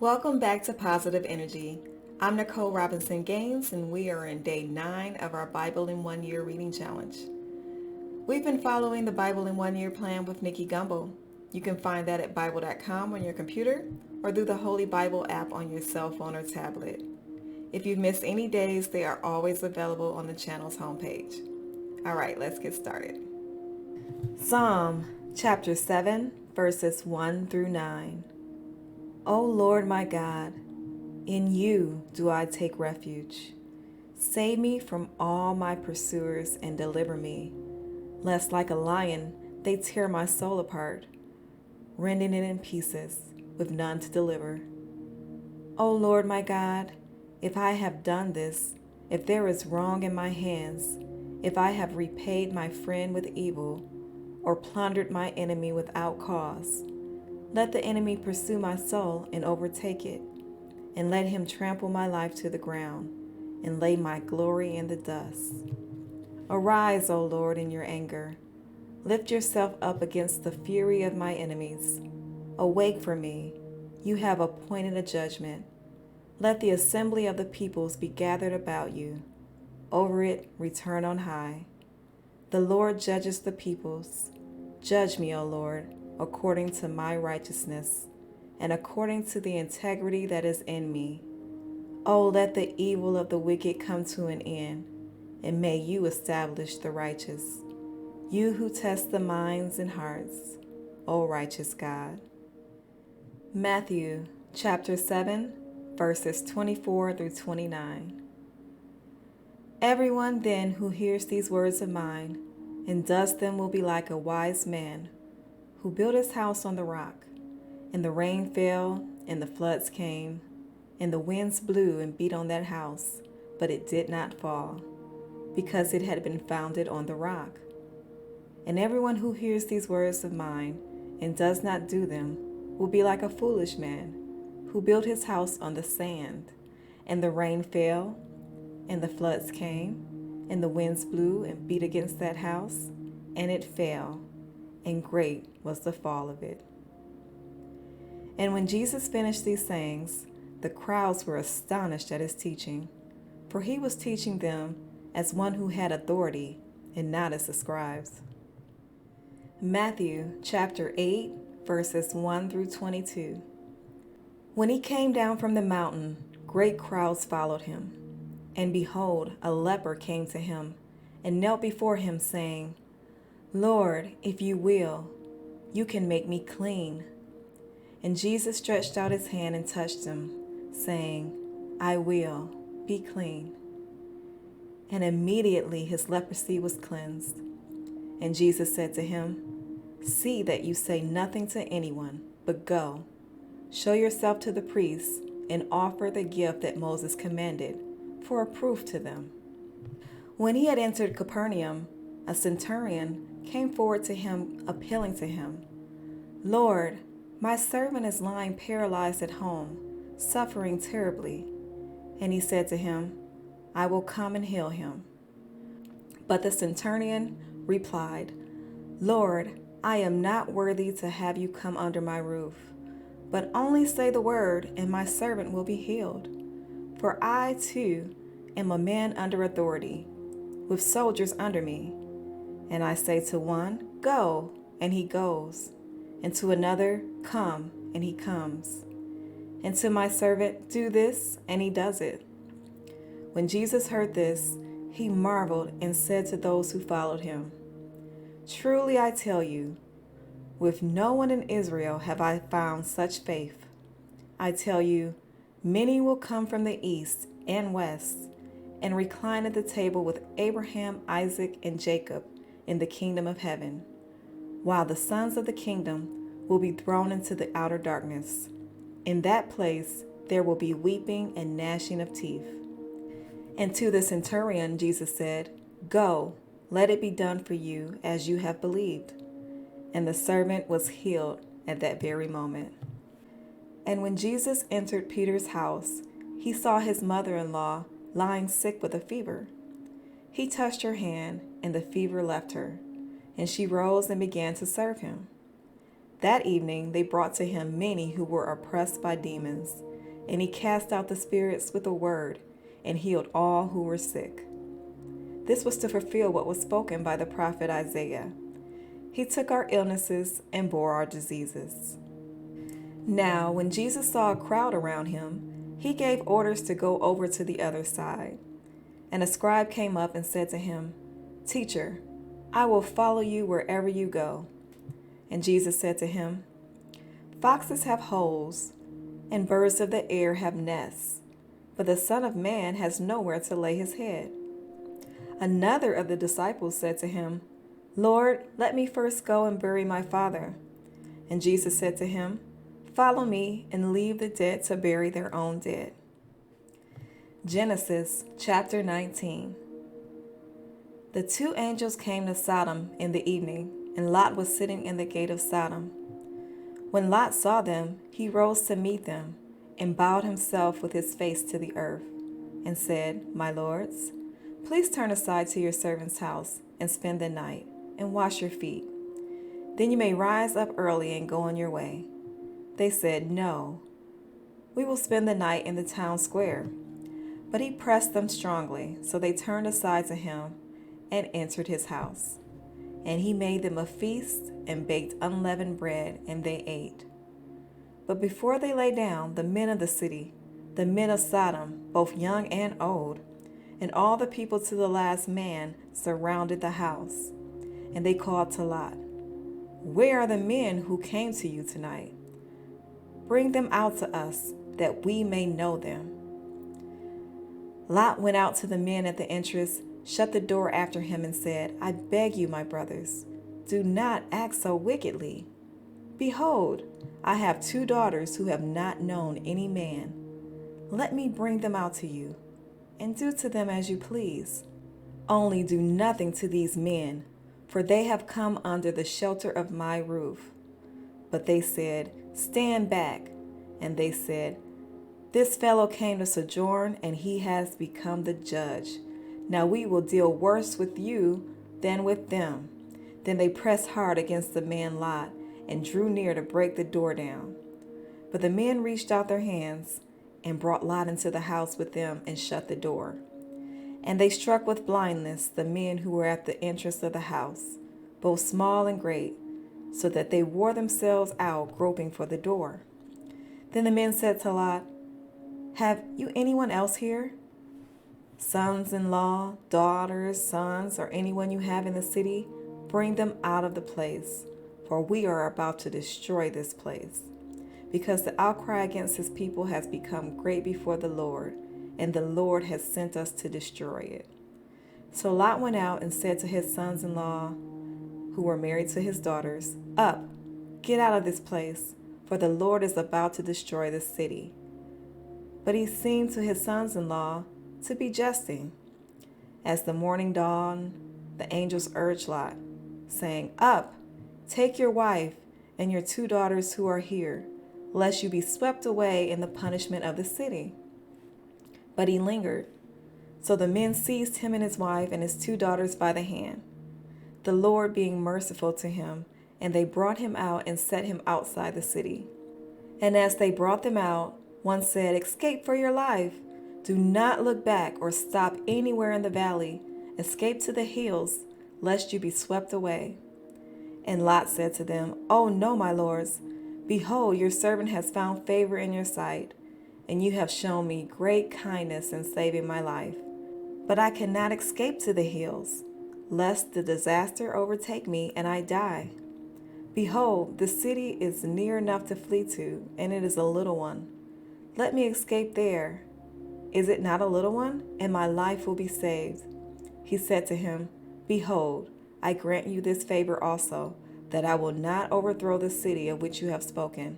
Welcome back to Positive Energy. I'm Nicole Robinson Gaines, and we are in day 9 of our Bible in 1 Year reading challenge. We've been following the Bible in 1 Year plan with Nicky Gumbel. You can find that at Bible.com on your computer or through the Holy Bible app on your cell phone or tablet. If you've missed any days, they are always available on the channel's homepage. All right, let's get started. Psalm chapter 7, verses 1 through 9. O Lord my God, in you do I take refuge. Save me from all my pursuers and deliver me, lest like a lion they tear my soul apart, rending it in pieces with none to deliver. O Lord my God, if I have done this, if there is wrong in my hands, if I have repaid my friend with evil, or plundered my enemy without cause, let the enemy pursue my soul and overtake it, and let him trample my life to the ground, and lay my glory in the dust. Arise, O Lord, in your anger. Lift yourself up against the fury of my enemies. Awake for me. You have appointed a judgment. Let the assembly of the peoples be gathered about you. Over it return on high. The Lord judges the peoples. Judge me, O Lord, according to my righteousness, and according to the integrity that is in me. Oh, let the evil of the wicked come to an end, and may you establish the righteous. You who test the minds and hearts, O righteous God. Matthew chapter 7, verses 24 through 29. Everyone then who hears these words of mine and does them will be like a wise man who built his house on the rock. And the rain fell, and the floods came, and the winds blew and beat on that house, but it did not fall, because it had been founded on the rock. And everyone who hears these words of mine and does not do them will be like a foolish man who built his house on the sand. And the rain fell, and the floods came, and the winds blew and beat against that house, and it fell, and great was the fall of it. And when Jesus finished these sayings, the crowds were astonished at his teaching, for he was teaching them as one who had authority, and not as the scribes. Matthew chapter 8, verses 1 through 22. When he came down from the mountain, great crowds followed him. And behold, a leper came to him, and knelt before him, saying, Lord, if you will, you can make me clean. And Jesus stretched out his hand and touched him, saying, I will, be clean. And immediately his leprosy was cleansed. And Jesus said to him, See that you say nothing to anyone, but go, show yourself to the priests, and offer the gift that Moses commanded, for a proof to them. When he had entered Capernaum, a centurion came forward to him, appealing to him, Lord, my servant is lying paralyzed at home, suffering terribly. And he said to him, I will come and heal him. But the centurion replied, Lord, I am not worthy to have you come under my roof, but only say the word, and my servant will be healed. For I, too, am a man under authority, with soldiers under me. And I say to one, Go, and he goes, and to another, Come, and he comes. And to my servant, Do this, and he does it. When Jesus heard this, he marveled and said to those who followed him, Truly I tell you, with no one in Israel have I found such faith. I tell you, many will come from the east and west and recline at the table with Abraham, Isaac, and Jacob in the kingdom of heaven, while the sons of the kingdom will be thrown into the outer darkness. In that place there will be weeping and gnashing of teeth. And to the centurion Jesus said, Go, let it be done for you as you have believed. And the servant was healed at that very moment. And when Jesus entered Peter's house, he saw his mother-in-law lying sick with a fever. He touched her hand, and the fever left her, and she rose and began to serve him. That evening they brought to him many who were oppressed by demons, and he cast out the spirits with a word and healed all who were sick. This was to fulfill what was spoken by the prophet Isaiah. He took our illnesses and bore our diseases. Now, when Jesus saw a crowd around him, he gave orders to go over to the other side. And a scribe came up and said to him, "Teacher, I will follow you wherever you go." And Jesus said to him, "Foxes have holes, and birds of the air have nests, but the Son of Man has nowhere to lay his head." Another of the disciples said to him, "Lord, let me first go and bury my father." And Jesus said to him, "Follow me and leave the dead to bury their own dead." Genesis chapter 19. The two angels came to Sodom in the evening, and Lot was sitting in the gate of Sodom. When Lot saw them, he rose to meet them, and bowed himself with his face to the earth, and said, "My lords, please turn aside to your servant's house, and spend the night, and wash your feet. Then you may rise up early and go on your way." They said, "No, we will spend the night in the town square." But he pressed them strongly, so they turned aside to him and entered his house. And he made them a feast and baked unleavened bread, and they ate. But before they lay down, the men of the city, the men of Sodom, both young and old, and all the people to the last man, surrounded the house. And they called to Lot, "Where are the men who came to you tonight? Bring them out to us, that we may know them." Lot went out to the men at the entrance, shut the door after him, and said, "I beg you, my brothers, do not act so wickedly. Behold, I have 2 daughters who have not known any man. Let me bring them out to you, and do to them as you please. Only do nothing to these men, for they have come under the shelter of my roof." But they said, "Stand back." And they said, "This fellow came to sojourn, and he has become the judge. Now we will deal worse with you than with them." Then they pressed hard against the man Lot, and drew near to break the door down. But the men reached out their hands, and brought Lot into the house with them, and shut the door. And they struck with blindness the men who were at the entrance of the house, both small and great, so that they wore themselves out groping for the door. Then the men said to Lot, "Have you anyone else here? Sons-in-law, daughters, sons, or anyone you have in the city? Bring them out of the place, for we are about to destroy this place, because the outcry against his people has become great before the Lord, and the Lord has sent us to destroy it." So Lot went out and said to his sons-in-law, who were married to his daughters, "Up, get out of this place, for the Lord is about to destroy this city." But he seemed to his sons-in-law to be jesting. As the morning dawned, the angels urged Lot, saying, "Up, take your wife and your 2 daughters who are here, lest you be swept away in the punishment of the city." But he lingered. So the men seized him and his wife and his 2 daughters by the hand, the Lord being merciful to him, and they brought him out and set him outside the city. And as they brought them out, one said, "Escape for your life. Do not look back or stop anywhere in the valley. Escape to the hills, lest you be swept away." And Lot said to them, "Oh no, my lords. Behold, your servant has found favor in your sight, and you have shown me great kindness in saving my life. But I cannot escape to the hills, lest the disaster overtake me and I die. Behold, the city is near enough to flee to, and it is a little one. Let me escape there. Is it not a little one? And my life will be saved." He said to him, "Behold, I grant you this favor also, that I will not overthrow the city of which you have spoken.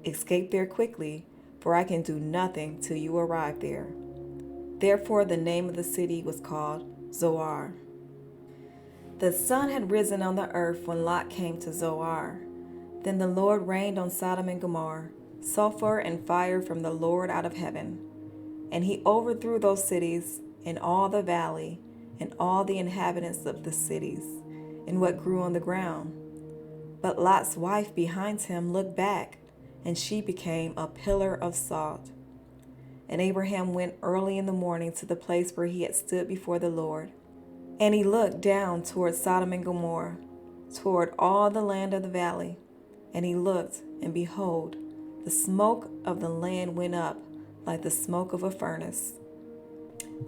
Escape there quickly, for I can do nothing till you arrive there." Therefore the name of the city was called Zoar. The sun had risen on the earth when Lot came to Zoar. Then the Lord rained on Sodom and Gomorrah sulfur and fire from the Lord out of heaven. And he overthrew those cities and all the valley and all the inhabitants of the cities and what grew on the ground. But Lot's wife behind him looked back, and she became a pillar of salt. And Abraham went early in the morning to the place where he had stood before the Lord. And he looked down toward Sodom and Gomorrah, toward all the land of the valley. And he looked, and behold, the smoke of the land went up like the smoke of a furnace.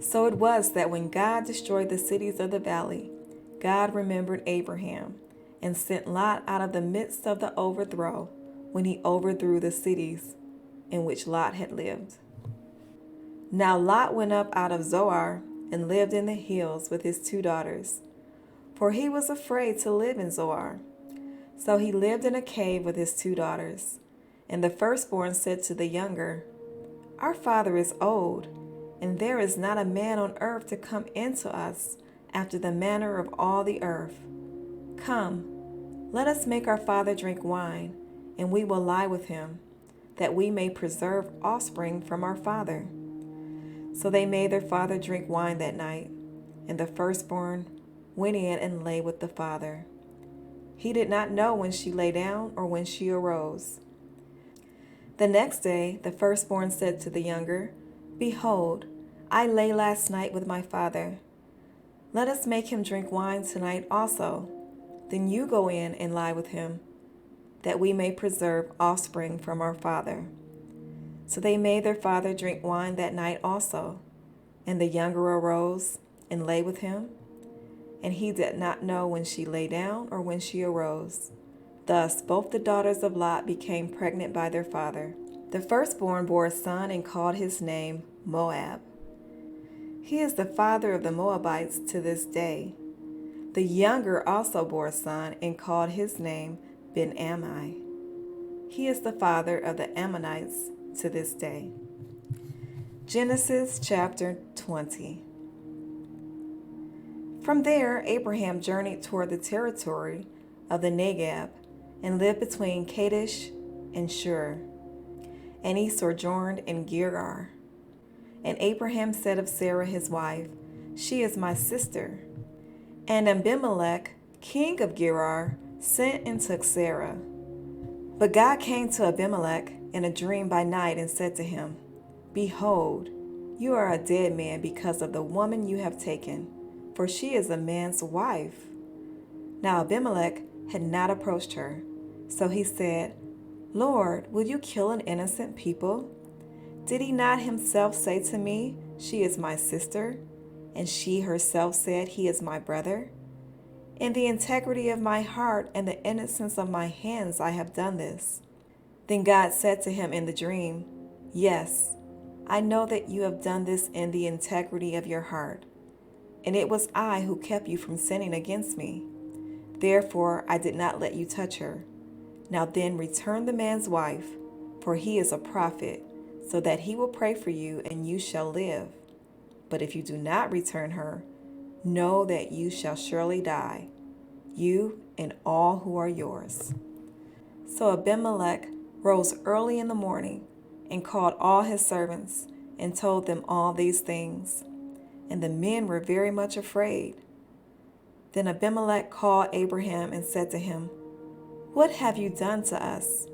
So it was that when God destroyed the cities of the valley, God remembered Abraham and sent Lot out of the midst of the overthrow when he overthrew the cities in which Lot had lived. Now Lot went up out of Zoar and lived in the hills with his 2 daughters, for he was afraid to live in Zoar. So he lived in a cave with his 2 daughters. And the firstborn said to the younger, Our father is old, and there is not a man on earth to come into us after the manner of all the earth. Come, let us make our father drink wine, and we will lie with him, that we may preserve offspring from our father. So they made their father drink wine that night, and the firstborn went in and lay with the father. He did not know when she lay down or when she arose. The next day the firstborn said to the younger, Behold, I lay last night with my father. Let us make him drink wine tonight also. Then you go in and lie with him, that we may preserve offspring from our father. So they made their father drink wine that night also. And the younger arose and lay with him, and he did not know when she lay down or when she arose. Thus both the daughters of Lot became pregnant by their father. The firstborn bore a son and called his name Moab. He is the father of the Moabites to this day. The younger also bore a son and called his name Ben-Ammi. He is the father of the Ammonites to this day. Genesis chapter 20. From there, Abraham journeyed toward the territory of the Negeb and lived between Kadesh and Shur. And he sojourned in Gerar. And Abraham said of Sarah his wife, She is my sister. And Abimelech, king of Gerar, sent and took Sarah. But God came to Abimelech in a dream by night and said to him, Behold, you are a dead man because of the woman you have taken, for she is a man's wife. Now Abimelech had not approached her. So he said, Lord, will you kill an innocent people? Did he not himself say to me, She is my sister? And she herself said, He is my brother? In the integrity of my heart and the innocence of my hands I have done this. Then God said to him in the dream, Yes, I know that you have done this in the integrity of your heart, and it was I who kept you from sinning against me. Therefore I did not let you touch her. Now then return the man's wife, for he is a prophet, so that he will pray for you and you shall live. But if you do not return her, know that you shall surely die, you and all who are yours. So Abimelech rose early in the morning and called all his servants and told them all these things. And the men were very much afraid. Then Abimelech called Abraham and said to him, What have you done to us?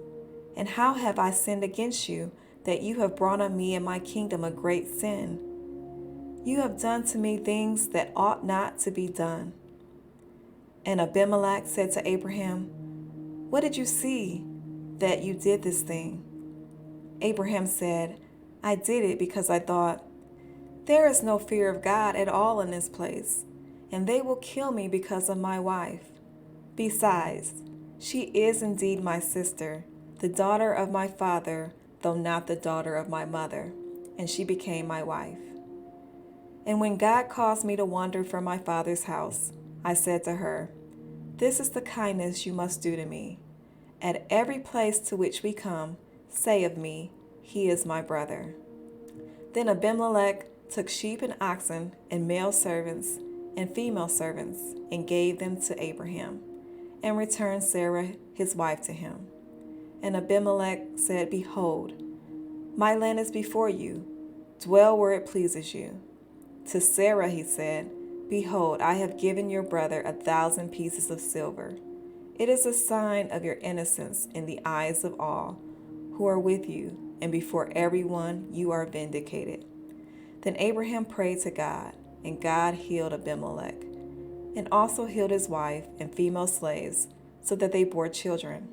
And how have I sinned against you, that you have brought on me and my kingdom a great sin? You have done to me things that ought not to be done. And Abimelech said to Abraham, What did you see that you did this thing? Abraham said, I did it because I thought, There is no fear of God at all in this place, and they will kill me because of my wife. Besides, she is indeed my sister, the daughter of my father, though not the daughter of my mother, and she became my wife. And when God caused me to wander from my father's house, I said to her, This is the kindness you must do to me. At every place to which we come, say of me, He is my brother. Then Abimelech took sheep and oxen and male servants and female servants and gave them to Abraham, and returned Sarah his wife to him. And Abimelech said, Behold, my land is before you. Dwell where it pleases you. To Sarah he said, Behold, I have given your brother 1,000 pieces of silver. It is a sign of your innocence in the eyes of all who are with you, and before everyone you are vindicated." Then Abraham prayed to God, and God healed Abimelech, and also healed his wife and female slaves, so that they bore children.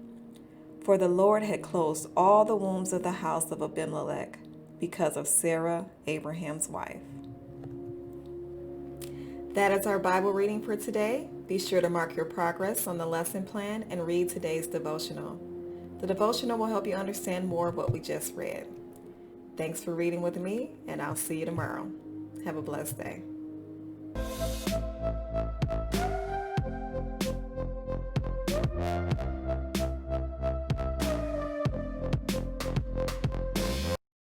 For the Lord had closed all the wombs of the house of Abimelech because of Sarah, Abraham's wife. That is our Bible reading for today. Be sure to mark your progress on the lesson plan and read today's devotional. The devotional will help you understand more of what we just read. Thanks for reading with me, and I'll see you tomorrow. Have a blessed day.